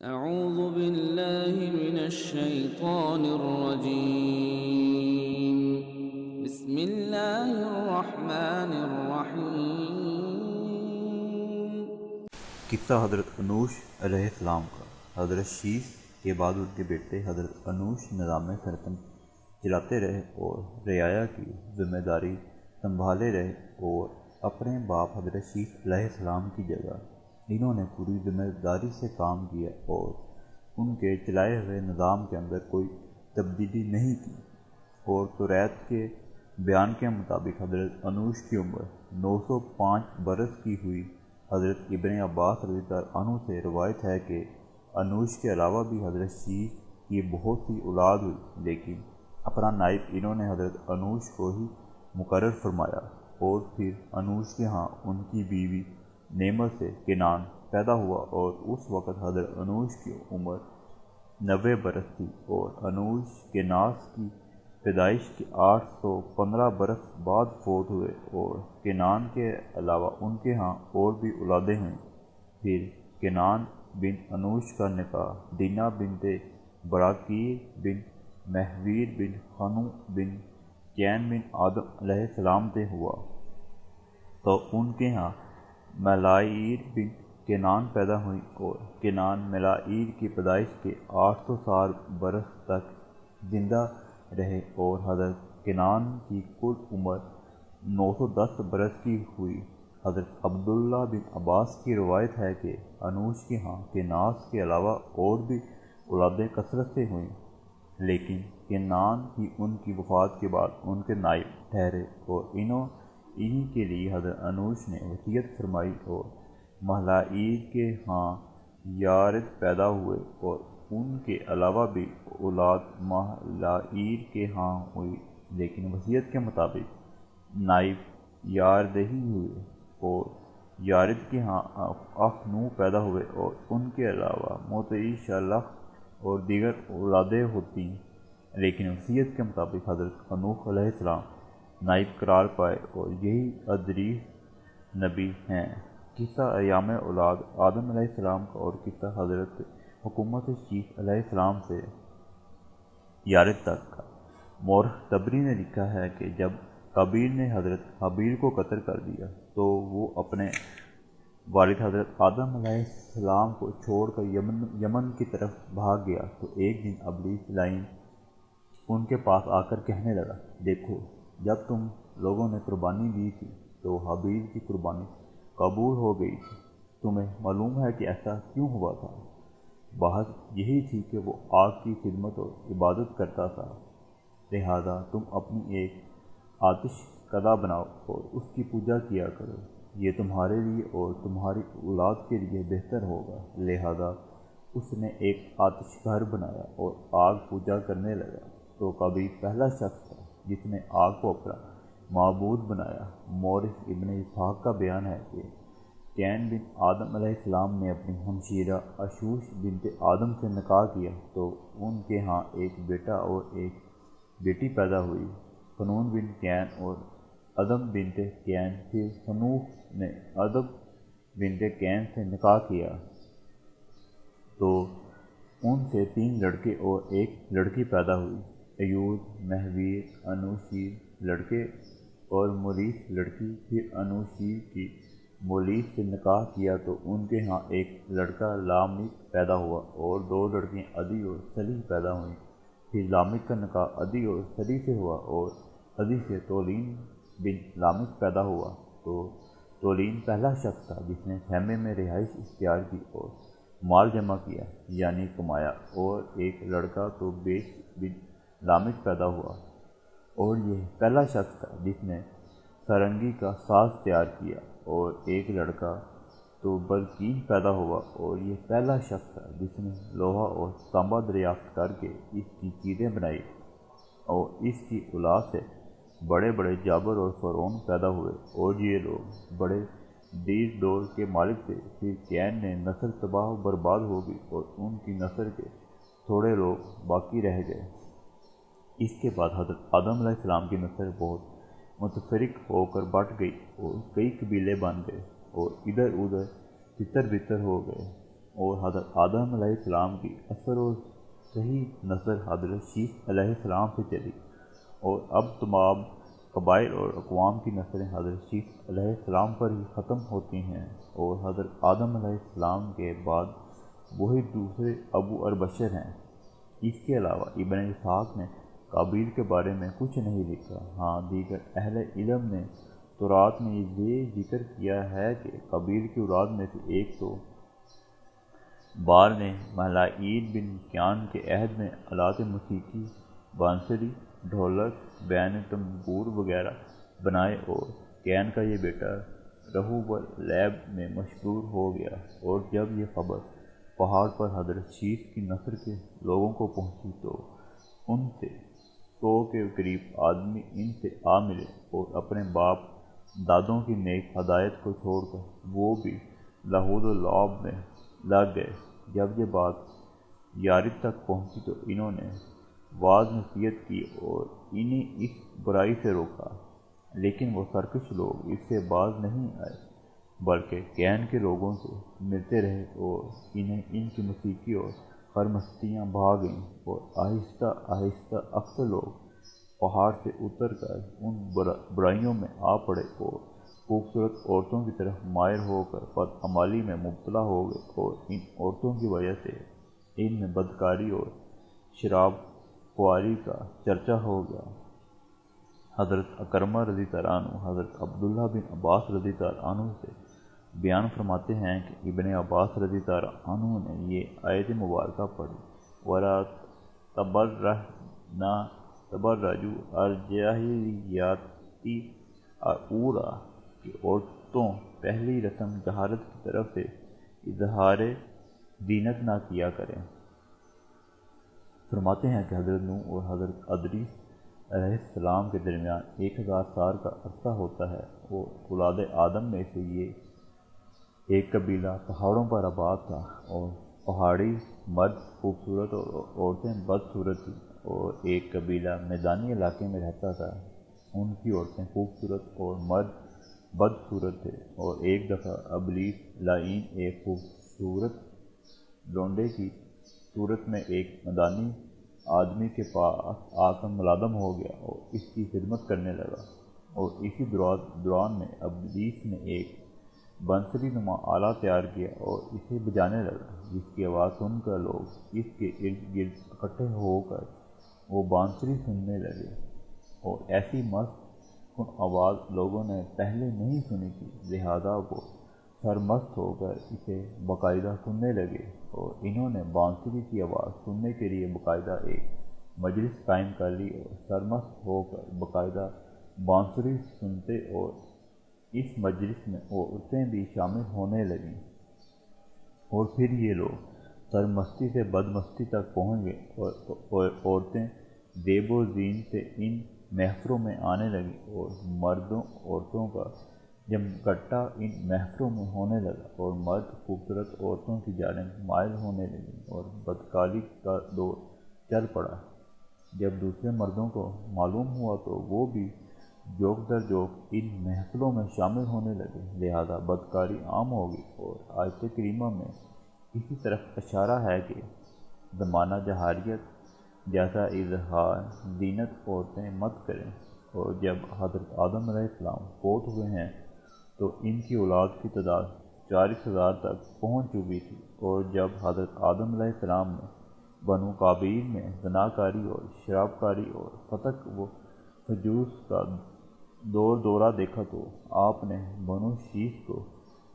اعوذ باللہ من الشیطان الرجیم بسم اللہ الرحمن الرحیم۔ قصہ حضرت انوش علیہ السلام کا۔ حضرت شیش کے بعد ان کے بیٹے حضرت انوش نظام سلطنت چلاتے رہے اور رعایا کی ذمہ داری سنبھالے رہے، اور اپنے باپ حضرت شیش علیہ السلام کی جگہ انہوں نے پوری ذمہ داری سے کام کیا اور ان کے چلائے ہوئے نظام کے اندر کوئی تبدیلی نہیں کی۔ اور توریت کے بیان کے مطابق حضرت انوش کی عمر 905 برس کی ہوئی۔ حضرت ابن عباس رضی اللہ عنہ سے روایت ہے کہ انوش کے علاوہ بھی حضرت شیش کی بہت سی اولاد ہوئی، لیکن اپنا نائب انہوں نے حضرت انوش کو ہی مقرر فرمایا، اور پھر انوش کے ہاں ان کی بیوی نعمت سے کنان پیدا ہوا، اور اس وقت حضرت انوش کی عمر 90 برس تھی، اور انوش کے ناس کی پیدائش کے 815 برس بعد فوت ہوئے، اور کنان کے علاوہ ان کے ہاں اور بھی اولادیں ہوئیں۔ پھر کنان بن انوش کا نکاح دینا بنت براکیر بن مہویر بن خنو بن کین بن آدم علیہ السلام سے ہوا، تو ان کے ہاں ملائیر بن کنان پیدا ہوئیں، اور کنان ملائیر کی پیدائش کے 860 برس تک زندہ رہے، اور حضرت کنان کی کل عمر 910 برس کی ہوئی۔ حضرت عبداللہ بن عباس کی روایت ہے کہ انوش کے ہاں کناس کے علاوہ اور بھی اولادیں کثرت سے ہوئیں، لیکن کنان ہی ان کی وفات کے بعد ان کے نائب ٹھہرے، اور انہی کے لیے حضرت انوش نے وصیت فرمائی، اور ملائیر کے ہاں یارد پیدا ہوئے، اور ان کے علاوہ بھی اولاد ملائیر کے ہاں ہوئی، لیکن وصیت کے مطابق نائب یاردہی ہوئے، اور یارد کے ہاں اخنو پیدا ہوئے، اور ان کے علاوہ موتعی شلخ اور دیگر اولادیں ہوتی، لیکن وصیت کے مطابق حضرت انوح علیہ السلام نائب قرار پائے، اور یہی ادریس نبی ہیں۔ قصہ ایام اولاد آدم علیہ السلام کا، اور قصہ حضرت حکومت شیش علیہ السلام سے یارد تک کا۔ مورخ طبری نے لکھا ہے کہ جب قابیل نے حضرت حابیل کو قتل کر دیا تو وہ اپنے والد حضرت آدم علیہ السلام کو چھوڑ کر یمن کی طرف بھاگ گیا، تو ایک دن ابلیس لعین ان کے پاس آ کر کہنے لگا، دیکھو، جب تم لوگوں نے قربانی دی تھی تو حابیل کی قربانی قبول ہو گئی تھی، تمہیں معلوم ہے کہ ایسا کیوں ہوا تھا؟ بات یہی تھی کہ وہ آگ کی خدمت اور عبادت کرتا تھا، لہذا تم اپنی ایک آتش کدہ بناؤ اور اس کی پوجا کیا کرو، یہ تمہارے لیے اور تمہاری اولاد کے لیے بہتر ہوگا۔ لہذا اس نے ایک آتش گھر بنایا اور آگ پوجا کرنے لگا، تو قابیل پہلا شخص تھا جس نے آگ کو اپنا معبود بنایا۔ مورخ ابن اسحاق کا بیان ہے کہ کین بن آدم علیہ السلام نے اپنی ہمشیرہ اشوش بنت آدم سے نکاح کیا، تو ان کے ہاں ایک بیٹا اور ایک بیٹی پیدا ہوئی۔ خنون بن کین اور ادم بنت کین۔ پھر خنوخ نے ادم بنت کین سے نکاح کیا، تو ان سے 3 لڑکے اور ایک لڑکی پیدا ہوئی۔ ایود، مہویر، انوشیر لڑکے اور مولیس لڑکی۔ پھر انوشیر کی مولیس سے نکاح کیا، تو ان کے ہاں ایک لڑکا لامک پیدا ہوا، اور 2 لڑکیاں عدی اور سلی پیدا ہوئیں۔ پھر لامک کا نکاح عدی اور سلی سے ہوا، اور عدی سے تولین بن لامک پیدا ہوا، تو تولین پہلا شخص تھا جس نے خیمے میں رہائش اختیار کی اور مال جمع کیا، یعنی کمایا، اور ایک لڑکا تو بیش بن لامک پیدا ہوا، اور یہ پہلا شخص تھا جس نے سارنگی کا ساز تیار کیا، اور ایک لڑکا تو بلقین پیدا ہوا، اور یہ پہلا شخص تھا جس نے لوہا اور تانبا دریافت کر کے اس کی چیزیں بنائی، اور اس کی اولاد سے بڑے بڑے جابر اور فرعون پیدا ہوئے، اور یہ لوگ بڑے دیر دور کے مالک تھے۔ پھر کین نے نسل تباہ و برباد ہو گئی، اور ان کی نسل کے تھوڑے لوگ باقی رہ گئے۔ اس کے بعد حضرت آدم علیہ السلام کی نسل بہت متفرق ہو کر بٹ گئی، اور کئی قبیلے بن گئے، اور ادھر ادھر تتر بتر ہو گئے۔ اور حضرت آدم علیہ السلام کی اثر و صحیح نسل حضرت شیث علیہ السلام سے چلی، اور اب تمام قبائل اور اقوام کی نسلیں حضرت شیث علیہ السلام پر ہی ختم ہوتی ہیں، اور حضرت آدم علیہ السلام کے بعد وہی دوسرے ابو البشر ہیں۔ اس کے علاوہ ابن اسحاق نے قابیل کے بارے میں کچھ نہیں لکھا۔ ہاں، دیگر اہل علم نے تورات میں یہ ذکر کیا ہے کہ قابیل کی اولاد میں سے ایک تو بار نے مہلائیل بن کیان کے عہد میں آلات موسیقی، بانسری، ڈھولک، بین تنبور وغیرہ بنائے، اور کین کا یہ بیٹا رہوبلیب میں مشہور ہو گیا۔ اور جب یہ خبر پہاڑ پر حضرت شیث کی نسل کے لوگوں کو پہنچی تو ان سے 100 کے قریب آدمی ان سے آ ملے، اور اپنے باپ دادوں کی نیک ہدایت کو چھوڑ کر وہ بھی لہود و لعب میں لگ گئے۔ جب یہ بات یارب تک پہنچی تو انہوں نے واض نصیحت کی اور انہیں اس برائی سے روکا، لیکن وہ سرکش لوگ اس سے باز نہیں آئے، بلکہ کین کے لوگوں سے ملتے رہے، اور انہیں ان کی موسیقی اور خرمستیاں بھا گئیں، اور آہستہ آہستہ اکثر لوگ پہاڑ سے اتر کر ان برائیوں میں آ پڑے اور خوبصورت عورتوں کی طرف مائل ہو کر بدعمالی میں مبتلا ہو گئے، اور ان عورتوں کی وجہ سے ان میں بدکاری اور شراب خواری کا چرچا ہو گیا۔ حضرت اکرمہ رضی اللہ عنہ حضرت عبداللہ بن عباس رضی اللہ عنہ سے بیان فرماتے ہیں کہ ابن عباس رضی اللہ عنہ نے یہ آیت مبارکہ پڑھی، وَلَا تَبَرَّجْنَا تَبَرُّجَ الْجَاہِلِیَّةِ الْأُولَىٰ کہ عورتوں پہلی رسم جہالت کی طرف سے اظہار زینت نہ کیا کریں۔ فرماتے ہیں کہ حضرت نوح اور حضرت ادریس علیہ السلام کے درمیان 1000 سال کا عرصہ ہوتا ہے، اور اولاد آدم میں سے یہ ایک قبیلہ پہاڑوں پر آباد تھا، اور پہاڑی مرد خوبصورت اور عورتیں بدصورت تھیں، اور ایک قبیلہ میدانی علاقے میں رہتا تھا، ان کی عورتیں خوبصورت اور مرد بدصورت تھے۔ اور ایک دفعہ ابلیس لعین ایک خوبصورت لونڈے کی صورت میں ایک میدانی آدمی کے پاس آ کر ملازم ہو گیا اور اس کی خدمت کرنے لگا، اور اسی دوران میں ابلیس نے ایک بنسری نما آلہ تیار کیا اور اسے بجانے لگا، جس کی آواز سن کر لوگ اس کے ارد گرد اکٹھے ہو کر وہ بانسری سننے لگے، اور ایسی مست کن آواز لوگوں نے پہلے نہیں سنی تھی، لہذا وہ سرمست ہو کر اسے باقاعدہ سننے لگے، اور انہوں نے بانسری کی آواز سننے کے لیے باقاعدہ ایک مجلس قائم کر لی، اور سرمست ہو کر باقاعدہ بانسری سنتے، اور اس مجلس میں عورتیں بھی شامل ہونے لگیں، اور پھر یہ لوگ سرمستی سے بدمستی تک پہنچ گئے، اور عورتیں دیب و زین سے ان محفلوں میں آنے لگیں، اور مردوں عورتوں کا جمگٹا ان محفلوں میں ہونے لگا، اور مرد خوبصورت عورتوں کی جانب مائل ہونے لگے، اور بدکاری کا دور چل پڑا۔ جب دوسرے مردوں کو معلوم ہوا تو وہ بھی جوک در جوک ان محفلوں میں شامل ہونے لگے، لہذا بدکاری عام ہوگی، اور آیت کریمہ میں اسی طرف اشارہ ہے کہ زمانہ جاہلیت جیسا اظہار زینت عورتیں مت کریں۔ اور جب حضرت آدم علیہ السلام فوت ہوئے ہیں تو ان کی اولاد کی تعداد 40,000 تک پہنچ چکی تھی، اور جب حضرت آدم علیہ السلام نے بنو قابیل میں زناکاری اور شراب کاری اور فتق و فجور کا دورہ دیکھا تو آپ نے بنو شیث کو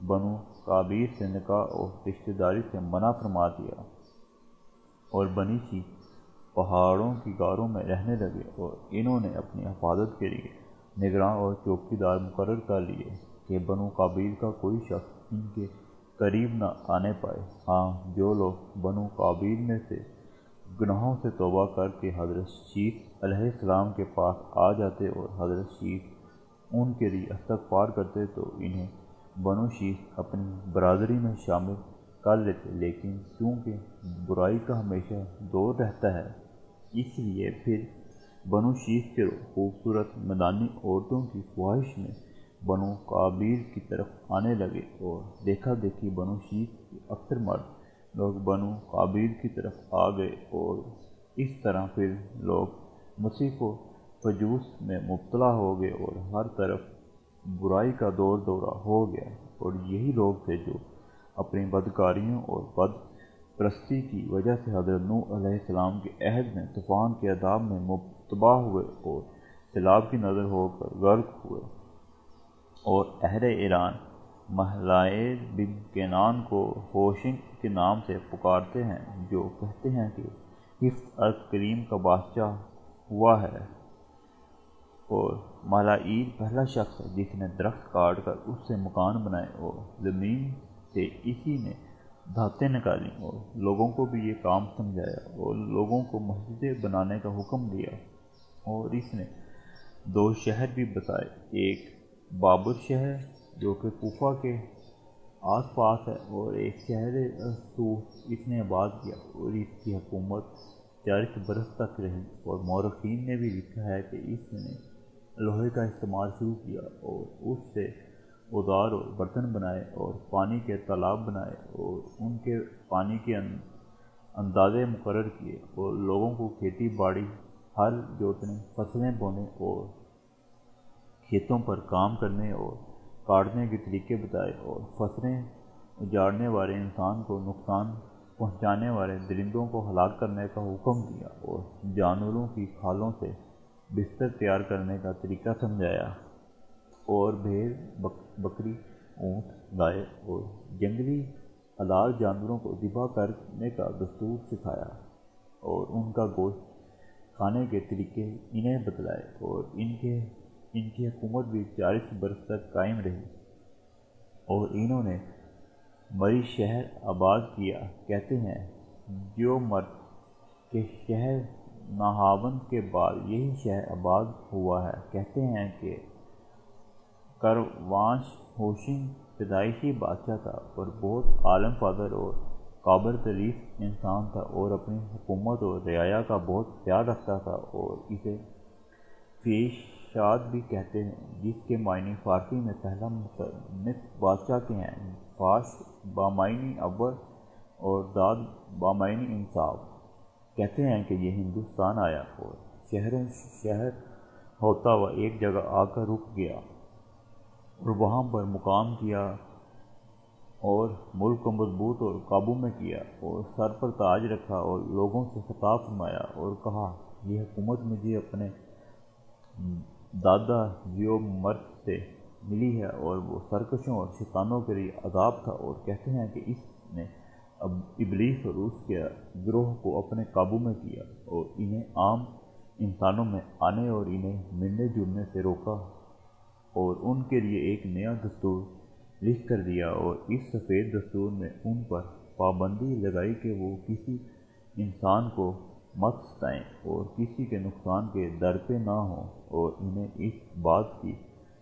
بنو قابیل سے نکاح اور رشتہ داری سے منع فرما دیا، اور بنی شیث پہاڑوں کی غاروں میں رہنے لگے، اور انہوں نے اپنی حفاظت کے لیے نگراں اور چوکی دار مقرر کر لیے کہ بنو قابیل کا کوئی شخص ان کے قریب نہ آنے پائے۔ ہاں، جو لوگ بنو قابیل میں سے گناہوں سے توبہ کر کے حضرت شیث علیہ السلام کے پاس آ جاتے اور حضرت شیث ان کے لیے استغفار کرتے تو انہیں بنو شیث اپنی برادری میں شامل کر لیتے، لیکن چونکہ برائی کا ہمیشہ دور رہتا ہے، اس لیے پھر بنو شیث کے خوبصورت میدانی عورتوں کی خواہش میں بنو قابیل کی طرف آنے لگے، اور دیکھا دیکھی بنو شیث کے اکثر مرد لوگ بنو قابیل کی طرف آ گئے اور اس طرح پھر لوگ مسیح کو فجوس میں مبتلا ہو گئے اور ہر طرف برائی کا دور دورہ ہو گیا، اور یہی لوگ تھے جو اپنی بدکاریوں اور بد پرستی کی وجہ سے حضرت نوح علیہ السلام کے عہد میں طوفان کے عذاب میں تباہ ہوئے اور سیلاب کی نظر ہو کر غرق ہوئے۔ اور اہل ایران مہلائل بن کینان کو ہوشنگ کے نام سے پکارتے ہیں، جو کہتے ہیں کہ حفظ ارض کریم کا بادشاہ ہوا ہے۔ اور مہلائیل پہلا شخص ہے جس نے درخت کاٹ کر اس سے مکان بنائے اور زمین سے اسی نے دھاتیں نکالیں، اور لوگوں کو بھی یہ کام سمجھایا اور لوگوں کو مسجدیں بنانے کا حکم دیا۔ اور اس نے 2 شہر بھی بسائے، ایک بابر شہر جو کہ کوفہ کے آس پاس ہے، اور ایک شہر طوس اس نے آباد کیا، اور اس کی حکومت 40 برس تک رہی۔ اور مورخین نے بھی لکھا ہے کہ اس نے لوہے کا استعمال شروع کیا اور اس سے اوزار اور برتن بنائے اور پانی کے تالاب بنائے اور ان کے پانی کے اندازے مقرر کیے، اور لوگوں کو کھیتی باڑی، ہل جوتنے، فصلیں بونے اور کھیتوں پر کام کرنے اور کاٹنے کے طریقے بتائے، اور فصلیں اجاڑنے والے انسان کو نقصان پہنچانے والے درندوں کو ہلاک کرنے کا حکم دیا، اور جانوروں کی کھالوں سے بستر تیار کرنے کا طریقہ سمجھایا، اور بھیڑ، بکری، اونٹ، گائے اور جنگلی حلال جانوروں کو ذبح کرنے کا دستور سکھایا، اور ان کا گوشت کھانے کے طریقے انہیں بتلائے، اور ان کی حکومت بھی 40 برس تک قائم رہی۔ اور انہوں نے مری شہر آباد کیا، کہتے ہیں جو مرد کے شہر نہاوند کے بعد یہی شہر آباد ہوا ہے۔ کہتے ہیں کہ کروانش ہوشنگ پیدائشی بادشاہ تھا اور بہت عالم فاضل اور قابل تعریف انسان تھا، اور اپنی حکومت اور رعایا کا بہت خیال رکھتا تھا، اور اسے فیشاد بھی کہتے ہیں، جس کے معنی فارسی میں پہلا مصنف بادشاہ کے ہیں۔ فاش بامعنی اول اور داد بامعنی انصاف۔ کہتے ہیں کہ یہ ہندوستان آیا اور شہر ہوتا ہوا ایک جگہ آ کر رک گیا اور وہاں پر مقام کیا، اور ملک کو مضبوط اور قابو میں کیا، اور سر پر تاج رکھا اور لوگوں سے خطاب فرمایا اور کہا، یہ حکومت مجھے اپنے دادا زیومرت سے ملی ہے، اور وہ سرکشوں اور شیطانوں کے لیے عذاب تھا۔ اور کہتے ہیں کہ اس نے ابلیس اور اس کے گروہ کو اپنے قابو میں کیا اور انہیں عام انسانوں میں آنے اور انہیں ملنے جلنے سے روکا، اور ان کے لیے ایک نیا دستور لکھ کر دیا، اور اس سفید دستور میں ان پر پابندی لگائی کہ وہ کسی انسان کو مت ستائیں اور کسی کے نقصان کے در پہ نہ ہوں، اور انہیں اس بات کی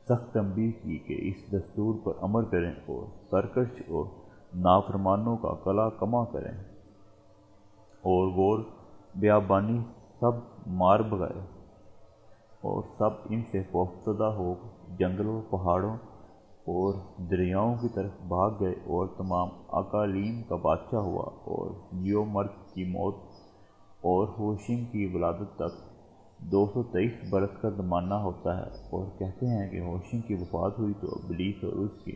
سخت تنبیہ کی کہ اس دستور پر عمل کریں اور سرکش اور نافرمانوں کا کلا کما کریں، اور غور بیابانی سب مار بگائے، اور سب ان سے خوفزدہ ہو جنگلوں، پہاڑوں اور دریاؤں کی طرف بھاگ گئے، اور تمام اقالیم کا بادشاہ ہوا۔ اور زیومرت کی موت اور ہوشنگ کی ولادت تک 223 برس کا زمانہ ہوتا ہے۔ اور کہتے ہیں کہ ہوشنگ کی وفات ہوئی تو ابلیس اور اس کے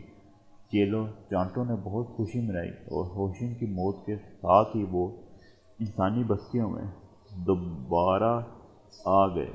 چیلوں چانٹوں نے بہت خوشی منائی، اور ہوشنگ کی موت کے ساتھ ہی وہ انسانی بستیوں میں دوبارہ آ گئے۔